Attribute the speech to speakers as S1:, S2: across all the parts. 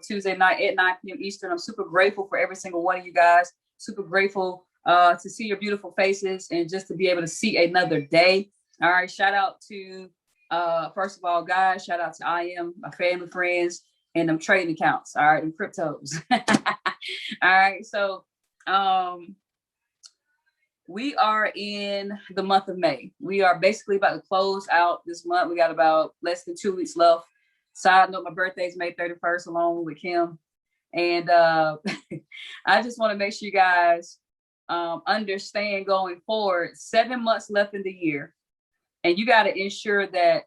S1: Tuesday night at 9 p.m. Eastern. I'm super grateful for every single one of you guys. Super grateful to see your beautiful faces and just to be able to see another day. All right. Shout out to, first of all, guys, shout out to I am, my family, friends, and them trading accounts. All right. And cryptos. All right. So, we are in the month of May. We are basically about to close out this month. We got about less than 2 weeks left. Side note, my birthday is May 31st along with Kim. And I just want to make sure you guys understand going forward, 7 months left in the year. And you got to ensure that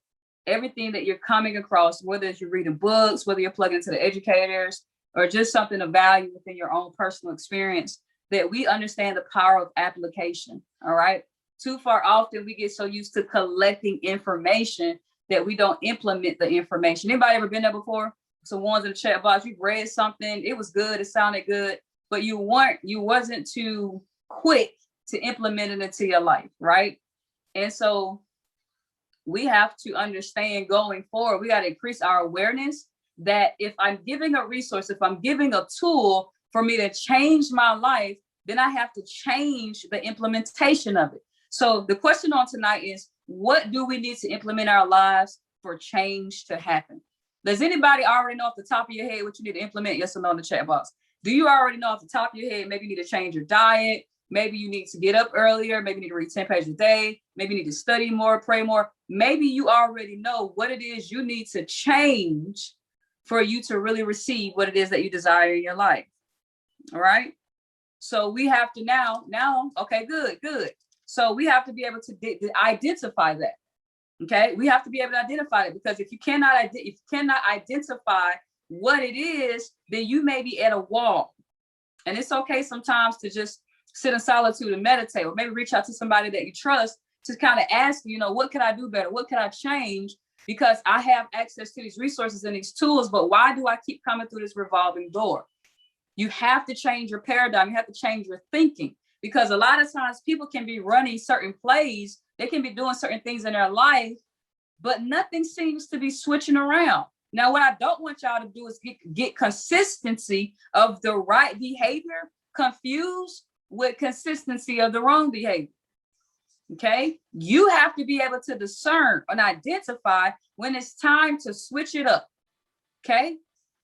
S1: everything that you're coming across, whether it's you're reading books, whether you're plugging into the educators, or just something of value within your own personal experience, that we understand the power of application. All right. Too far often we get so used to collecting information that we don't implement the information. Anybody ever been there before? So ones in the chat box, you've read something, it was good, it sounded good, but you wasn't too quick to implement it into your life, right? And so we have to understand going forward, we got to increase our awareness that if I'm giving a resource, if I'm giving a tool for me to change my life, then I have to change the implementation of it. So the question on tonight is, what do we need to implement in our lives for change to happen? Does anybody already know off the top of your head what you need to implement? Yes or no in the chat box. Do you already know off the top of your head, maybe you need to change your diet? Maybe you need to get up earlier. Maybe you need to read 10 pages a day. Maybe you need to study more, pray more. Maybe you already know what it is you need to change for you to really receive what it is that you desire in your life. All right. So we have to now, okay, good. So we have to be able to identify that. Okay. We have to be able to identify it, because if you cannot identify what it is, then you may be at a wall. And it's okay sometimes to just sit in solitude and meditate, or maybe reach out to somebody that you trust to kind of ask, what can I do better? What can I change? Because I have access to these resources and these tools, but why do I keep coming through this revolving door? You have to change your paradigm. You have to change your thinking, because a lot of times people can be running certain plays. They can be doing certain things in their life, but nothing seems to be switching around. Now, what I don't want y'all to do is get consistency of the right behavior confused with consistency of the wrong behavior. Okay. You have to be able to discern and identify when it's time to switch it up. Okay.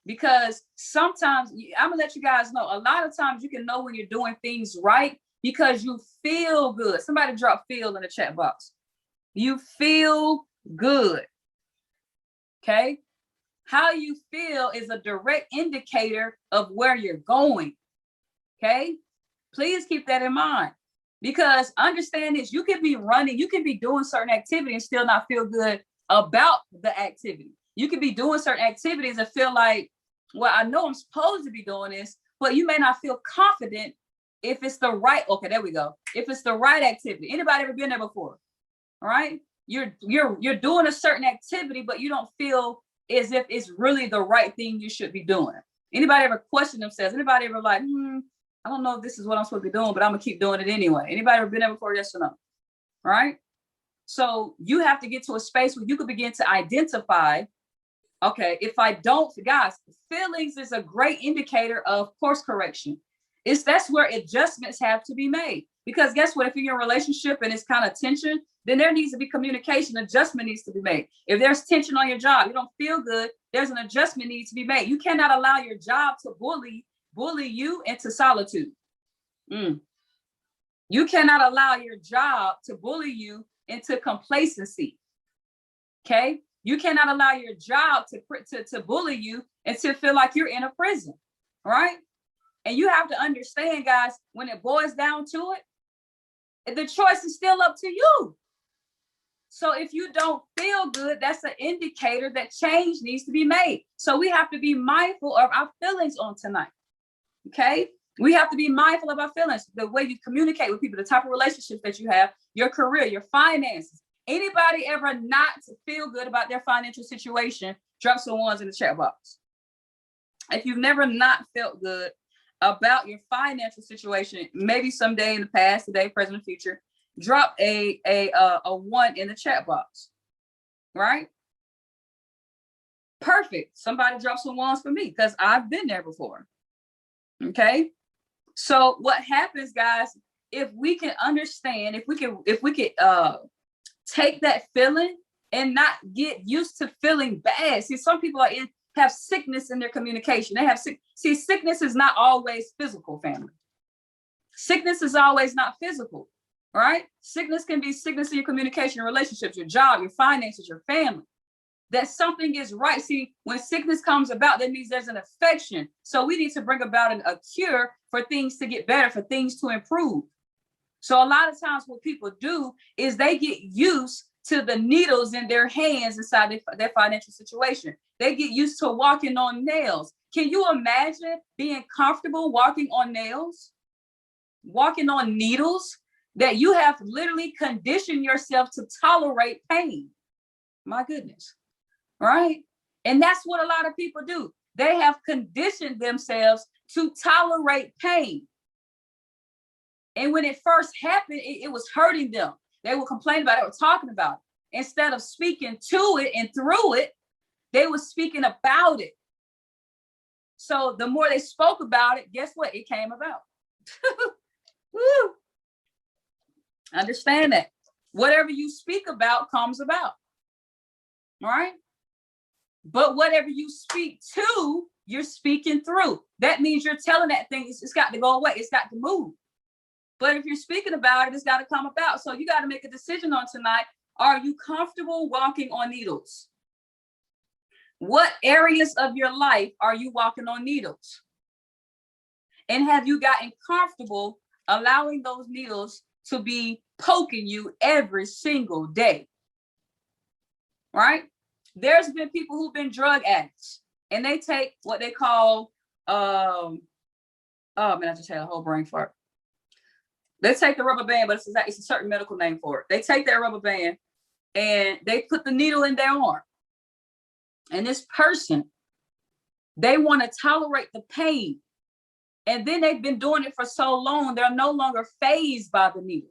S1: Because sometimes, I'm gonna let you guys know, a lot of times you can know when you're doing things right because you feel good. Somebody drop feel in the chat box. You feel good. Okay. How you feel is a direct indicator of where you're going. Okay. Please keep that in mind, because understand this, you can be running, you can be doing certain activity and still not feel good about the activity. You can be doing certain activities and feel like, well, I know I'm supposed to be doing this, but you may not feel confident if it's the right, okay, there we go. If it's the right activity. Anybody ever been there before? All right. You're doing a certain activity, but you don't feel as if it's really the right thing you should be doing. Anybody ever question themselves? Anybody ever like, I don't know if this is what I'm supposed to be doing, but I'm gonna keep doing it anyway. Anybody ever been there before? Yes or no? All right. So you have to get to a space where you can begin to identify, okay, if I don't, guys, feelings is a great indicator of course correction. That's where adjustments have to be made. Because guess what? If you're in a relationship and it's kind of tension, then there needs to be communication. Adjustment needs to be made. If there's tension on your job, you don't feel good, there's an adjustment needs to be made. You cannot allow your job to bully you into solitude. You cannot allow your job to bully you into complacency. Okay. You cannot allow your job to bully you and to feel like you're in a prison. Right. And you have to understand, guys, when it boils down to it, the choice is still up to you. So if you don't feel good, that's an indicator that change needs to be made. So we have to be mindful of our feelings on tonight. Okay. We have to be mindful of our feelings, the way you communicate with people, the type of relationships that you have, your career, your finances. Anybody ever not feel good about their financial situation? Drop some ones in the chat box. If you've never not felt good about your financial situation, maybe someday in the past, today, present, future, drop a one in the chat box. Right? Perfect. Somebody drop some ones for me because I've been there before. Okay. So what happens, guys, if we can understand, if we could take that feeling and not get used to feeling bad. See, some people have sickness in their communication. They have sickness is not always physical, family. Sickness is always not physical, right? Sickness can be sickness in your communication, your relationships, your job, your finances, your family. That something is right. See, when sickness comes about, that means there's an affection. So we need to bring about a cure for things to get better, for things to improve. So a lot of times what people do is they get used to the needles in their hands inside their financial situation. They get used to walking on nails. Can you imagine being comfortable walking on nails, walking on needles, that you have literally conditioned yourself to tolerate pain? My goodness, right? And that's what a lot of people do. They have conditioned themselves to tolerate pain. And when it first happened, it was hurting them. They were complaining about it, they were talking about it. Instead of speaking to it and through it, they were speaking about it. So the more they spoke about it, guess what? It came about. Woo. Understand that. Whatever you speak about comes about. All right? But whatever you speak to, you're speaking through. That means you're telling that thing, it's got to go away. It's got to move. But if you're speaking about it, it's got to come about. So you got to make a decision on tonight. Are you comfortable walking on needles? What areas of your life are you walking on needles? And have you gotten comfortable allowing those needles to be poking you every single day? Right? There's been people who've been drug addicts and they take what they call, oh man, I just had a whole brain fart. They take the rubber band, but it's a certain medical name for it. They take that rubber band and they put the needle in their arm. And this person, they want to tolerate the pain. And then they've been doing it for so long, they're no longer fazed by the needle.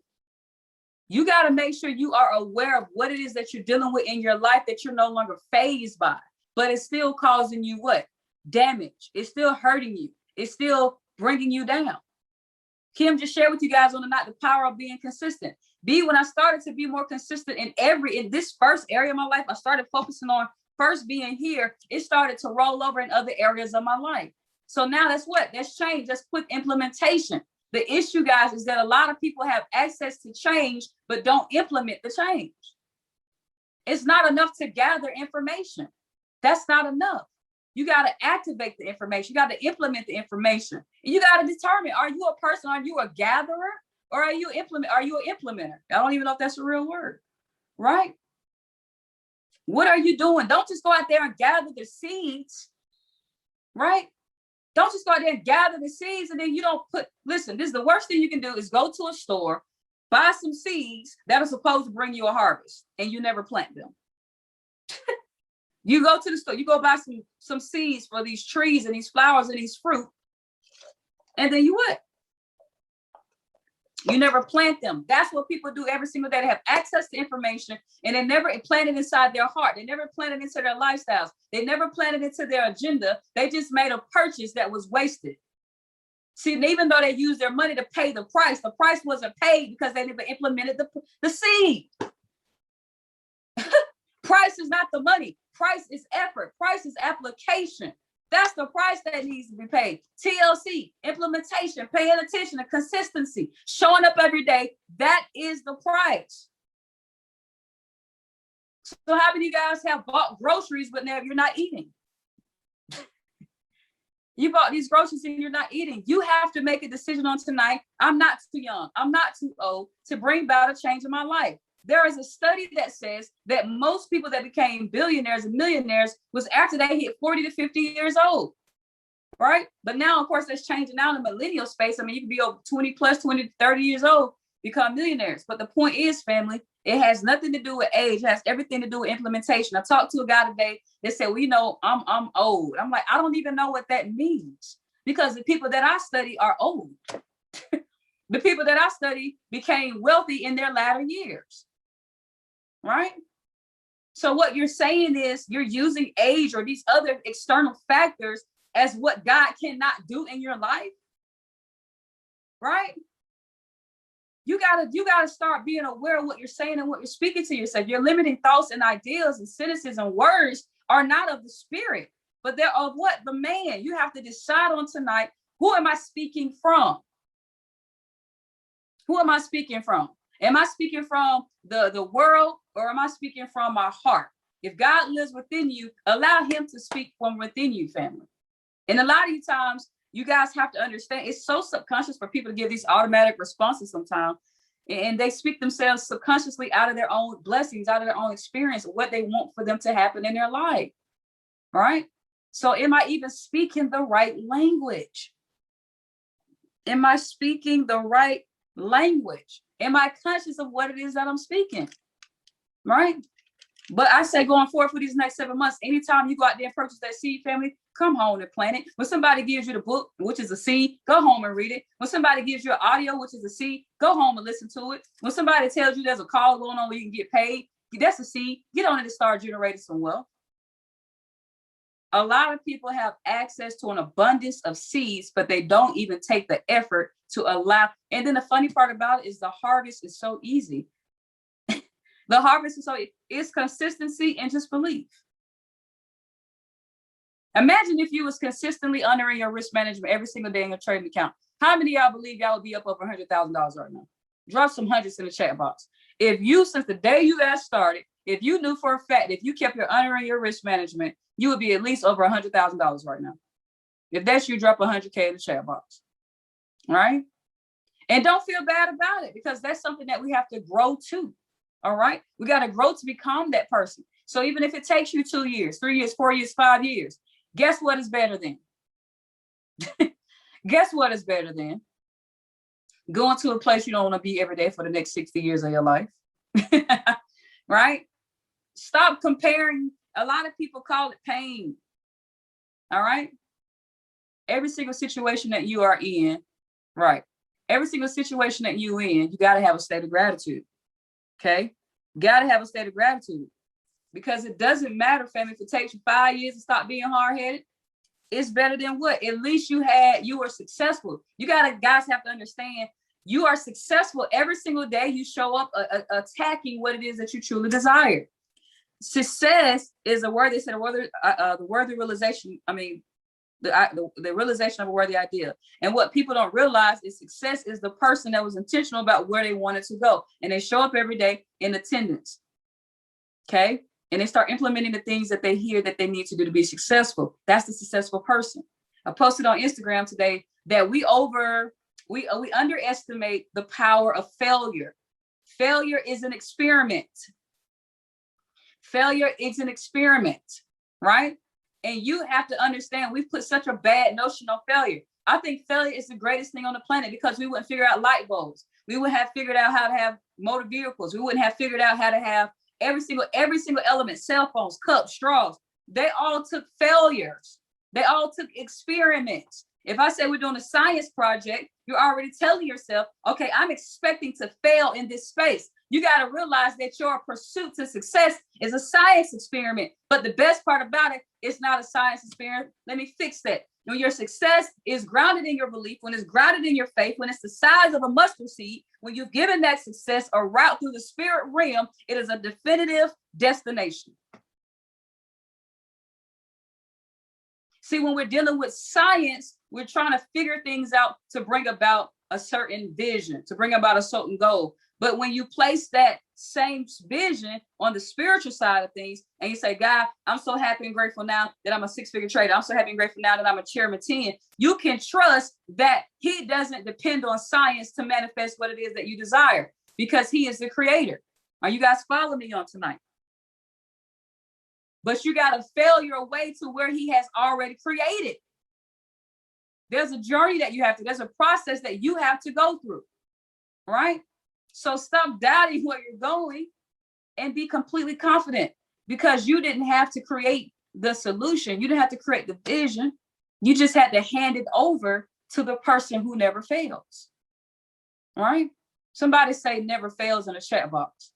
S1: You got to make sure you are aware of what it is that you're dealing with in your life that you're no longer fazed by, but it's still causing you what? Damage. It's still hurting you. It's still bringing you down. Kim just shared with you guys on the night the power of being consistent. When I started to be more consistent in this first area of my life, I started focusing on first being here. It started to roll over in other areas of my life. So now that's change. That's quick implementation. The issue, guys, is that a lot of people have access to change, but don't implement the change. It's not enough to gather information. That's not enough. You got to activate the information. You got to implement the information. And you got to determine, are you a person, are you a gatherer, or are you an implementer? I don't even know if that's a real word, right? What are you doing? Don't just go out there and gather the seeds, right? Don't just go out there and gather the seeds and then you don't listen, this is the worst thing you can do is go to a store, buy some seeds that are supposed to bring you a harvest and you never plant them. You go to the store, you go buy some seeds for these trees and these flowers and these fruit. And then you what? You never plant them. That's what people do every single day. They have access to information and they never plant it inside their heart. They never plant it into their lifestyles. They never planted it into their agenda. They just made a purchase that was wasted. See, even though they used their money to pay the price wasn't paid because they never implemented the seed. Price is not the money. Price is effort. Price is application. That's the price that needs to be paid. TLC, implementation, paying attention, and consistency, showing up every day. That is the price. So how many of you guys have bought groceries, but now you're not eating? You bought these groceries and you're not eating. You have to make a decision on tonight. I'm not too young. I'm not too old to bring about a change in my life. There is a study that says that most people that became billionaires and millionaires was after they hit 40 to 50 years old, right? But now, of course, that's changing now in the millennial space. I mean, you can be over 20 plus, 20 to 30 years old, become millionaires. But the point is, family, it has nothing to do with age. It has everything to do with implementation. I talked to a guy today that said, well, you know, I'm old. I'm like, I don't even know what that means because the people that I study are old. The people that I study became wealthy in their latter years. Right? So what you're saying is you're using age or these other external factors as what God cannot do in your life, right? You gotta start being aware of what you're saying and what you're speaking to yourself. Your limiting thoughts and ideas and sentences and words are not of the spirit, but they're of what? The man. You have to decide on tonight, who am I speaking from? Who am I speaking from? Am I speaking from the world, or am I speaking from my heart? If God lives within you, allow him to speak from within you, family. And a lot of times, you guys have to understand, it's so subconscious for people to give these automatic responses sometimes. And they speak themselves subconsciously out of their own blessings, out of their own experience, what they want for them to happen in their life. Right? So am I even speaking the right language? Am I speaking the right language? Am I conscious of what it is that I'm speaking? Right? But I say, going forward for these next 7 months, anytime you go out there and purchase that seed, family, come home and plant it. When somebody gives you the book, which is a seed, go home and read it. When somebody gives you an audio, which is a seed, go home and listen to it. When somebody tells you there's a call going on where you can get paid, that's a seed. Get on it and start generating some wealth. A lot of people have access to an abundance of seeds, but they don't even take the effort to allow. And then the funny part about it is the harvest is so easy. The harvest is so, it's consistency and just belief. Imagine if you was consistently honoring your risk management every single day in your trading account. How many of y'all believe y'all would be up over $100,000 right now? Drop some hundreds in the chat box. If you, since the day you got started, if you knew for a fact, if you kept your honoring your risk management, you would be at least over $100,000 right now. If that's you, drop 100K in the chat box. All right? And don't feel bad about it, because that's something that we have to grow to. All right? We got to grow to become that person. So even if it takes you 2 years, 3 years, 4 years, 5 years, guess what is better than? Guess what is better than? Going to a place you don't want to be every day for the next 60 years of your life. Right? Stop comparing. A lot of people call it pain. All right? Every single situation that you are in, right? Every single situation that you're in, you got to have a state of gratitude. Okay? Got to have a state of gratitude, because it doesn't matter, family, if it takes you 5 years to stop being hard-headed. It's better than what? At least you were successful. Guys have to understand, you are successful every single day you show up attacking what it is that you truly desire. Success is a word, they said, the worthy realization. I mean, the realization of a worthy idea. And what people don't realize is success is the person that was intentional about where they wanted to go. And they show up every day in attendance. Okay? And they start implementing the things that they hear that they need to do to be successful. That's the successful person. I posted on Instagram today that we underestimate the power of failure. Failure is an experiment. Failure is an experiment, right? And you have to understand, we've put such a bad notion on failure. I think failure is the greatest thing on the planet, because we wouldn't figure out light bulbs. We wouldn't have figured out how to have motor vehicles. We wouldn't have figured out how to have every single element, cell phones, cups, straws. They all took failures. They all took experiments. If I say we're doing a science project, you're already telling yourself, okay, I'm expecting to fail in this space. You got to realize that your pursuit to success is a science experiment. But the best part about it, it's not a science experiment. Let me fix that. When your success is grounded in your belief, when it's grounded in your faith, when it's the size of a mustard seed, when you've given that success a route through the spirit realm, it is a definitive destination. See, when we're dealing with science, we're trying to figure things out to bring about a certain vision, to bring about a certain goal. But when you place that same vision on the spiritual side of things, and you say, God, I'm so happy and grateful now that I'm a 6-figure trader. I'm so happy and grateful now that I'm a chairman 10. You can trust that he doesn't depend on science to manifest what it is that you desire, because he is the creator. Are you guys following me on tonight? But you got to fail your way to where he has already created. There's a journey that there's a process that you have to go through, right? So stop doubting where you're going and be completely confident, because you didn't have to create the solution. You didn't have to create the vision. You just had to hand it over to the person who never fails. All right? Somebody say never fails in the chat box.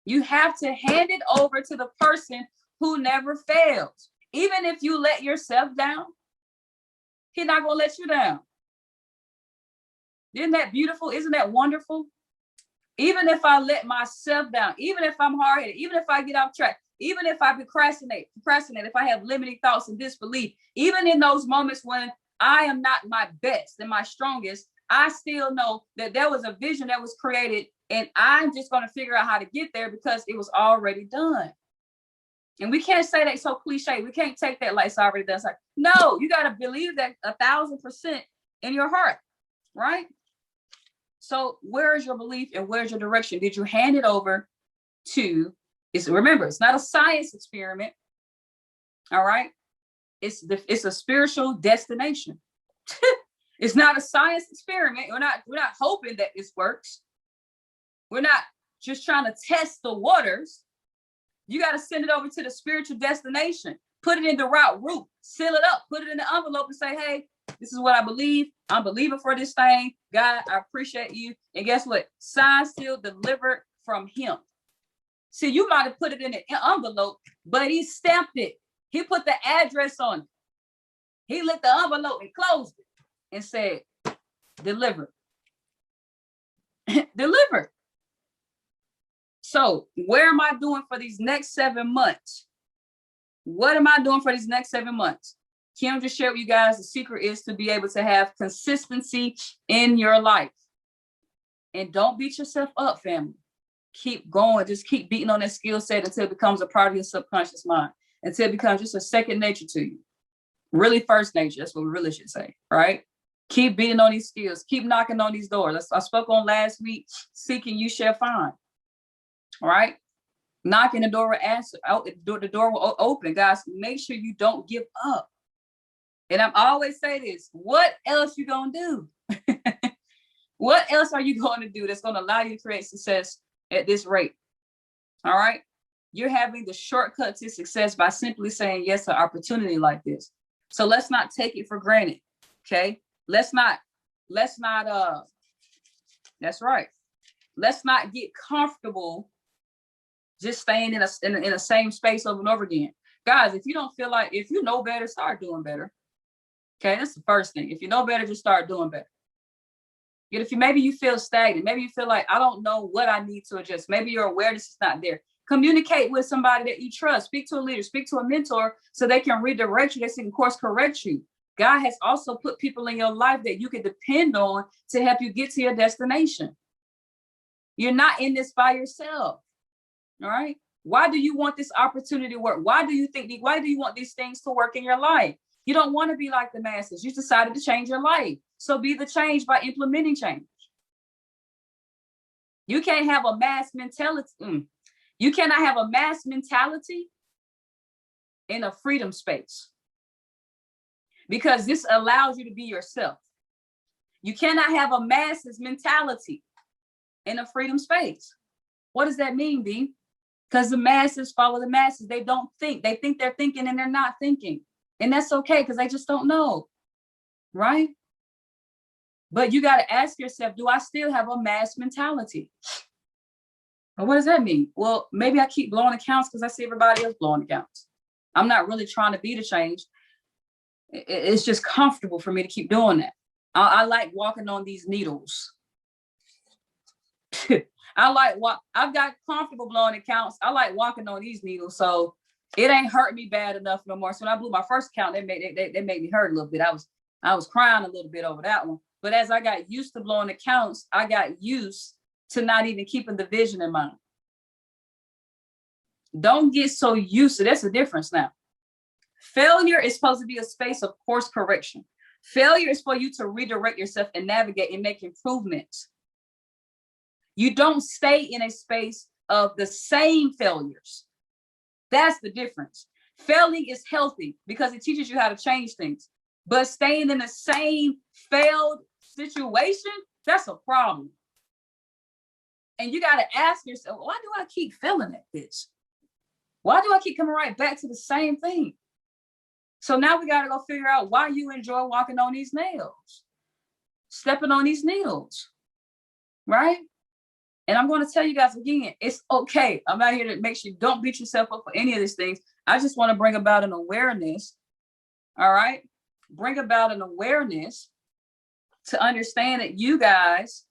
S1: You have to hand it over to the person who never fails. Even if you let yourself down, he's not going to let you down. Isn't that beautiful? Isn't that wonderful? Even if I let myself down, even if I'm hard-headed, even if I get off track, even if I procrastinate, if I have limiting thoughts and disbelief, even in those moments when I am not my best and my strongest, I still know that there was a vision that was created, and I'm just going to figure out how to get there because it was already done. And we can't say that so cliche. We can't take that like it's already done. It's like, no, you got to believe that 1,000% in your heart, right? So where is your belief and where's your direction? Did you hand it over to, remember, it's not a science experiment. All right. It's a spiritual destination. It's not a science experiment. We're not hoping that this works. We're not just trying to test the waters. You got to send it over to the spiritual destination. Put it in the right route. Seal it up. Put it in the envelope and say, hey, this is what I believe. I'm believing for this thing. God, I appreciate you. And guess what? Signed, sealed, delivered from him. See, you might have put it in an envelope, but he stamped it. He put the address on it. He lit the envelope and closed it and said, delivered. Delivered. So where am I doing for these next 7 months? What am I doing for these next 7 months? Kim just shared with you guys the secret is to be able to have consistency in your life. And don't beat yourself up, family. Keep going. Just keep beating on that skill set until it becomes a part of your subconscious mind, until it becomes just a second nature to you. Really first nature. That's what we really should say, right? Keep beating on these skills. Keep knocking on these doors. I spoke on last week, seeking you shall find. All right? Knocking, the door will answer. The door will open. Guys, make sure you don't give up. And I'm always say this, what else you gonna do? What else are you going to do that's going to allow you to create success at this rate? All right. You're having the shortcut to success by simply saying yes to an opportunity like this. So let's not take it for granted. Okay. Let's not, that's right. Let's not get comfortable just staying in the same space over and over again. Guys, if you don't feel like, if you know better, start doing better. Okay, that's the first thing. If you know better, just start doing better. Yet if maybe you feel stagnant, maybe you feel like, I don't know what I need to adjust. Maybe your awareness is not there. Communicate with somebody that you trust. Speak to a leader, speak to a mentor so they can redirect you, they can course correct you. God has also put people in your life that you can depend on to help you get to your destination. You're not in this by yourself. All right. Why do you want this opportunity to work? Why do you want these things to work in your life? You don't want to be like the masses. You decided to change your life. So be the change by implementing change. You can't have a mass mentality. You cannot have a mass mentality in a freedom space, because this allows you to be yourself. You cannot have a masses mentality in a freedom space. What does that mean, B? Because the masses follow the masses. They don't think. They think they're thinking and they're not thinking. And that's okay, because they just don't know, right? But you got to ask yourself, do I still have a mass mentality? Well, what does that mean? Well, maybe I keep blowing accounts because I see everybody else blowing accounts. I'm not really trying to be the change. It's just comfortable for me to keep doing that. I like walking on these needles. I've got comfortable blowing accounts. I like walking on these needles. So it ain't hurt me bad enough no more. So when I blew my first account, they made me hurt a little bit. I was crying a little bit over that one. But as I got used to blowing accounts, I got used to not even keeping the vision in mind. Don't get so used to, that's the difference now. Failure is supposed to be a space of course correction. Failure is for you to redirect yourself and navigate and make improvements. You don't stay in a space of the same failures. That's the difference. Failing is healthy because it teaches you how to change things. But staying in the same failed situation, that's a problem. And you got to ask yourself, why do I keep failing at this? Why do I keep coming right back to the same thing? So now we got to go figure out why you enjoy walking on these nails, stepping on these needles, right? And I'm going to tell you guys again, it's okay. I'm out here to make sure you don't beat yourself up for any of these things. I just want to bring about an awareness. All right. Bring about an awareness to understand that you guys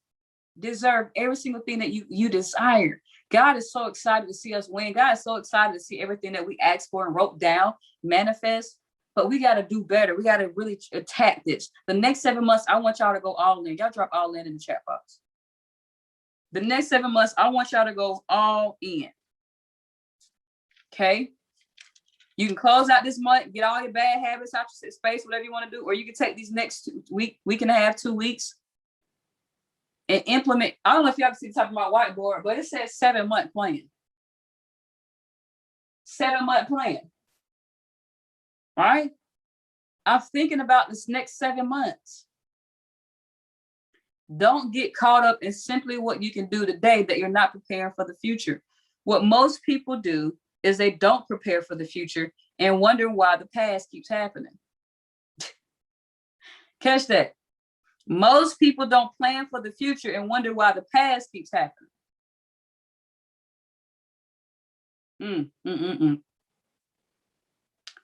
S1: deserve every single thing that you desire. God is so excited to see us win. God is so excited to see everything that we asked for and wrote down manifest. But we got to do better. We got to really attack this. The next 7 months, I want y'all to go all in. Y'all drop all in the chat box. The next 7 months, I want y'all to go all in. Okay? You can close out this month, get all your bad habits out your space, whatever you want to do, or you can take these next week and a half, 2 weeks, and implement. I don't know if y'all can see the top of my whiteboard, but it says 7-month plan. 7-month plan. All right? I'm thinking about this next 7 months. Don't get caught up in simply what you can do today that you're not preparing for the future. What most people do is they don't prepare for the future and wonder why the past keeps happening. Catch that. Most people don't plan for the future and wonder why the past keeps happening.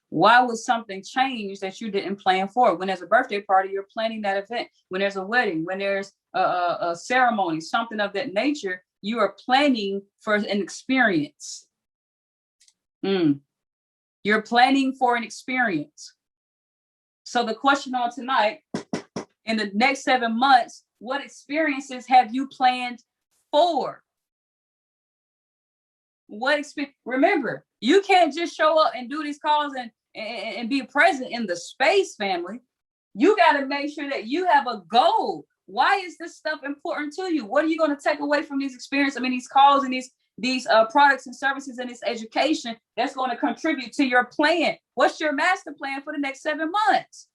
S1: Why would something change that you didn't plan for? When there's a birthday party, you're planning that event. When there's a wedding, when there's a ceremony, something of that nature, you are planning for an experience. You're planning for an experience. So the question on tonight, in the next 7 months, what experiences have you planned for? What experience? Remember, you can't just show up and do these calls and be present in the space, family. You got to make sure that you have a goal. Why is this stuff important to you? What are you going to take away from these experiences? I mean, these calls and these products and services and this education that's going to contribute to your plan. What's your master plan for the next 7 months?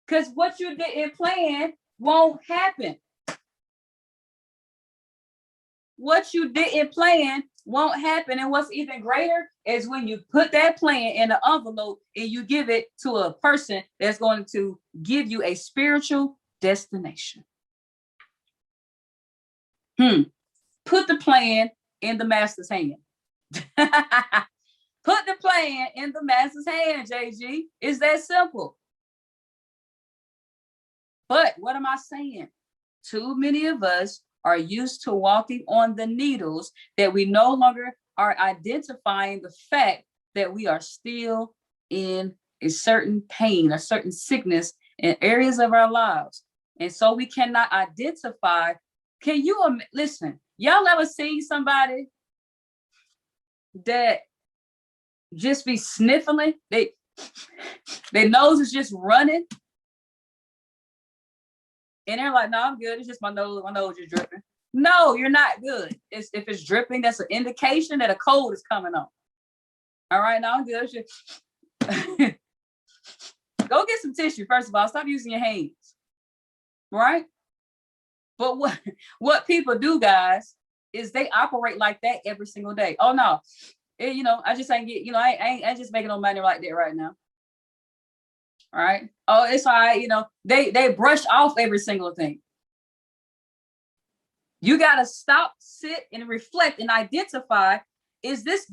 S1: Because what you didn't plan won't happen. What you didn't plan won't happen. And what's even greater is when you put that plan in an envelope and you give it to a person that's going to give you a spiritual destination. Put the plan in the master's hand. Put the plan in the master's hand, JG. It's that simple. But what am I saying? Too many of us are used to walking on the needles that we no longer are identifying the fact that we are still in a certain pain, a certain sickness in areas of our lives. And so we cannot identify. Can you listen? Y'all ever seen somebody that just be sniffling? Their nose is just running. And they're like, no, I'm good. It's just my nose. My nose is dripping. No, you're not good. If it's dripping, that's an indication that a cold is coming on. All right, now I'm good. Go get some tissue, first of all. Stop using your hands. Right? But what people do, guys, is they operate like that every single day. Oh, no. I just ain't get, I ain't just making no money like that right now. All right. Oh, it's all right. They brush off every single thing. You got to stop, sit and reflect and identify. Does this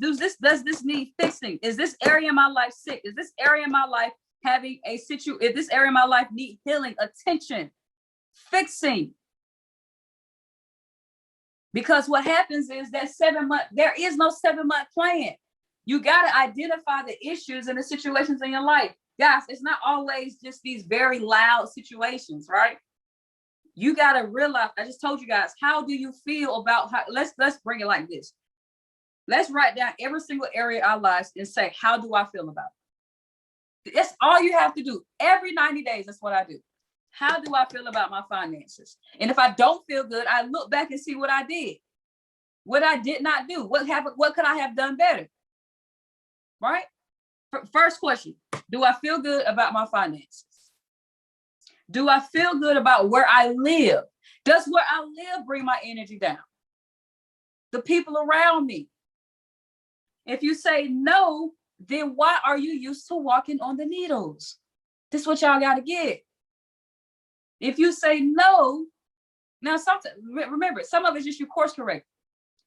S1: need fixing? Is this area of my life sick? Is this area of my life having a situation? If this area of my life need healing, attention, fixing? Because what happens is that 7 month, there is no 7-month plan. You got to identify the issues and the situations in your life. Guys, it's not always just these very loud situations, right? You got to realize, I just told you guys, how do you feel about let's bring it like this. Let's write down every single area of our lives and say, how do I feel about it? That's all you have to do. Every 90 days, that's what I do. How do I feel about my finances? And if I don't feel good, I look back and see what I did, what I did not do, what could I have done better, right? First question, do I feel good about my finances? Do I feel good about where I live? Does where I live bring my energy down? The people around me? If you say no, then why are you used to walking on the needles? This is what y'all got to get. If you say no, Now, remember, some of it's just you course correct.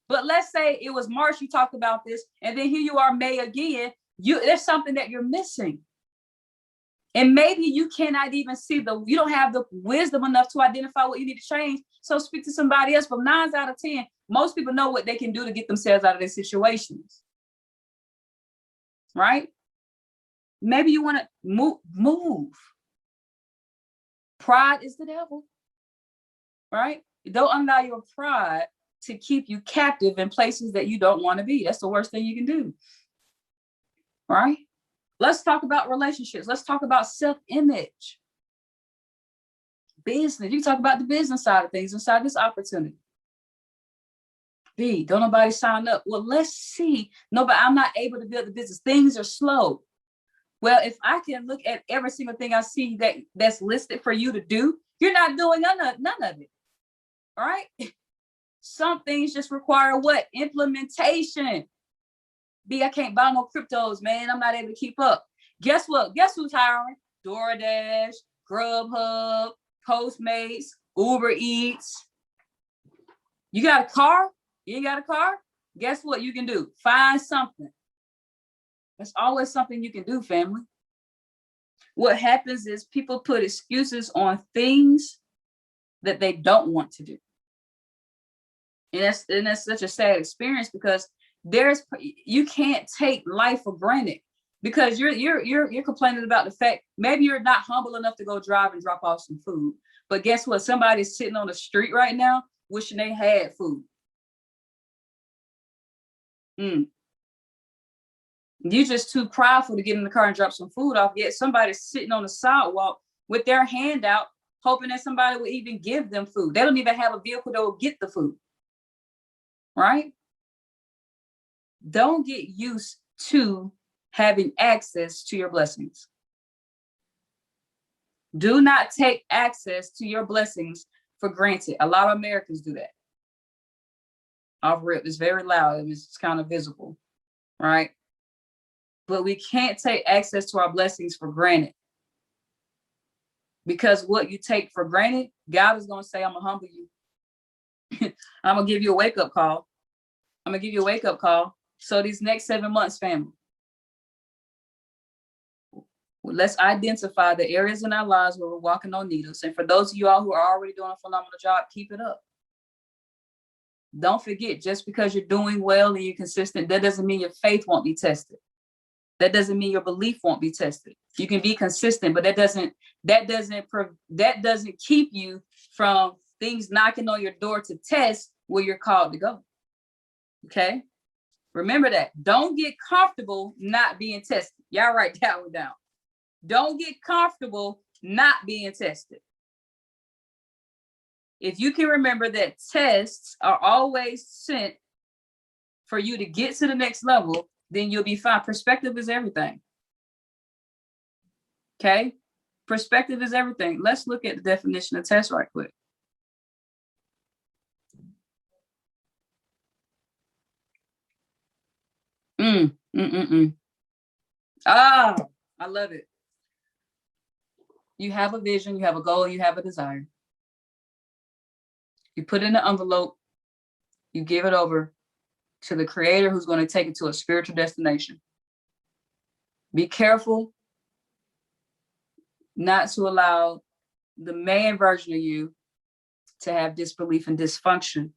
S1: But let's say it was March, you talked about this, and then here you are May again. There's something that you're missing. And maybe you cannot even see you don't have the wisdom enough to identify what you need to change. So speak to somebody else. From 9 out of 10, most people know what they can do to get themselves out of their situations. Right? Maybe you want to move. Pride is the devil. Right? Don't allow your pride to keep you captive in places that you don't want to be. That's the worst thing you can do. Right? Let's talk about relationships. Let's talk about self-image. Business. You talk about the business side of things inside this opportunity. Don't nobody sign up. Well, let's see. No, but I'm not able to build the business. Things are slow. Well, if I can look at every single thing I see that's listed for you to do, you're not doing none of it. All right? Some things just require what? Implementation. I can't buy no cryptos, man. I'm not able to keep up. Guess what? Guess who's hiring? DoorDash, Grubhub, Postmates, Uber Eats. You got a car? You ain't got a car? Guess what you can do? Find something. There's always something you can do, family. What happens is people put excuses on things that they don't want to do. And that's such a sad experience, because you can't take life for granted, because you're complaining about the fact maybe you're not humble enough to go drive and drop off some food. But guess what? Somebody's sitting on the street right now wishing they had food. You're just too prideful to get in the car and drop some food off. Yet somebody's sitting on the sidewalk with their hand out, hoping that somebody will even give them food. They don't even have a vehicle that will get the food. Right? Don't get used to having access to your blessings. Do not take access to your blessings for granted. A lot of Americans do that. Off rip, it's very loud and it's kind of visible, right? But we can't take access to our blessings for granted. Because what you take for granted, God is going to say, I'm going to humble you. I'm going to give you a wake-up call. I'm going to give you a wake-up call. So these next 7 months, family, let's identify the areas in our lives where we're walking on needles. And for those of you all who are already doing a phenomenal job, keep it up. Don't forget, just because you're doing well and you're consistent, that doesn't mean your faith won't be tested. That doesn't mean your belief won't be tested. You can be consistent, but that doesn't keep you from things knocking on your door to test where you're called to go. Okay? Remember that. Don't get comfortable not being tested. Y'all write that one down. Don't get comfortable not being tested. If you can remember that tests are always sent for you to get to the next level, then you'll be fine. Perspective is everything. Okay? Perspective is everything. Let's look at the definition of test right quick. Ah, I love it. You have a vision, you have a goal, you have a desire. You put it in an envelope, you give it over to the creator who's going to take it to a spiritual destination. Be careful not to allow the man version of you to have disbelief and dysfunction.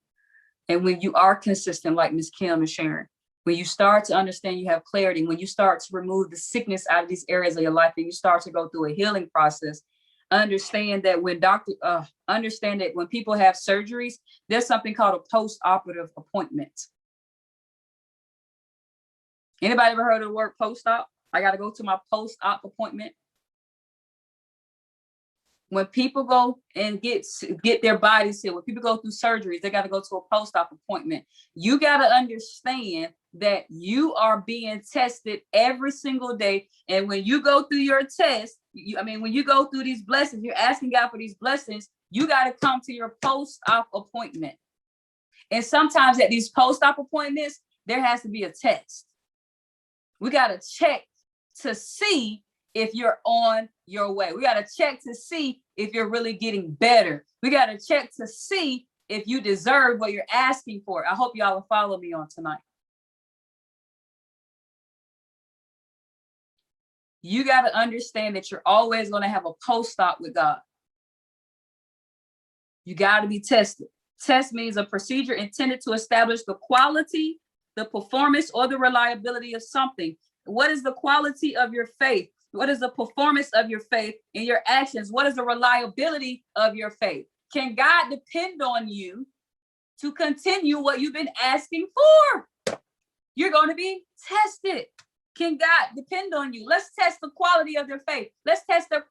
S1: And when you are consistent, like Ms. Kim is sharing, when you start to understand, you have clarity, when you start to remove the sickness out of these areas of your life and you start to go through a healing process, understand that when people have surgeries, there's something called a post-operative appointment. Anybody ever heard of the word post-op? I got to go to my post-op appointment. When people go and get their bodies healed, when people go through surgeries, they got to go to a post-op appointment. You got to understand that you are being tested every single day. And when you go through your test, when you go through these blessings, you're asking God for these blessings, you got to come to your post-op appointment. And sometimes at these post-op appointments, there has to be a test. We got to check to see if you're on your way. We got to check to see if you're really getting better. We got to check to see if you deserve what you're asking for. I hope y'all will follow me on tonight. You got to understand that you're always going to have a post-op with God. You got to be tested. Test means a procedure intended to establish the quality, the performance, or the reliability of something. What is the quality of your faith? What is the performance of your faith in your actions? What is the reliability of your faith? Can God depend on you to continue what you've been asking for? You're going to be tested. Can God depend on you? Let's test the quality of their faith. Let's test their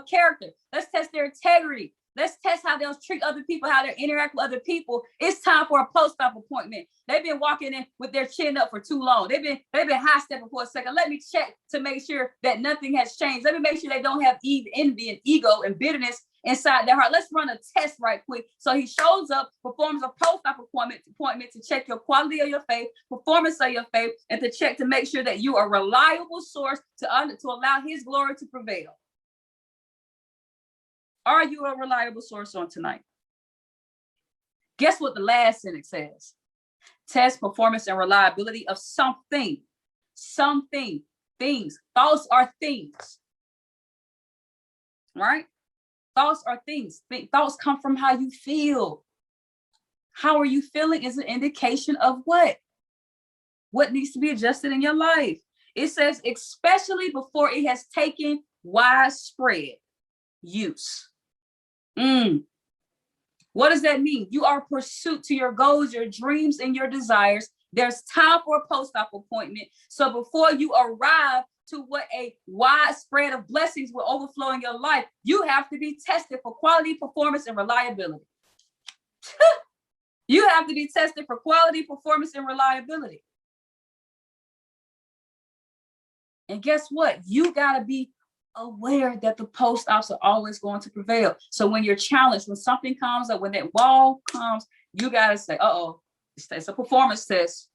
S1: character. Let's test their integrity. Let's test how they'll treat other people, how they interact with other people. It's time for a post-op appointment. They've been walking in with their chin up for too long. They've been high stepping for a second. Let me check to make sure that nothing has changed. Let me make sure they don't have envy and ego and bitterness inside their heart. Let's run a test right quick. So he shows up, performs a post-op appointment to check your quality of your faith, performance of your faith, and to check to make sure that you are a reliable source to allow his glory to prevail. Are you a reliable source on tonight? Guess what the last sentence says? Test performance and reliability of something. Something. Things. Thoughts are things. Right? Thoughts are things. Thoughts come from how you feel. How are you feeling is an indication of what? What needs to be adjusted in your life. It says, especially before it has taken widespread use. What does that mean? You are pursuit to your goals, your dreams, and your desires. There's time for a post-op appointment. So before you arrive to what a widespread of blessings will overflow in your life, you have to be tested for quality, performance, and reliability. You have to be tested for quality, performance, and reliability. And guess what? You got to be aware that the post-ops are always going to prevail. So when you're challenged, when something comes up, when that wall comes, you got to say, uh-oh, it's a performance test.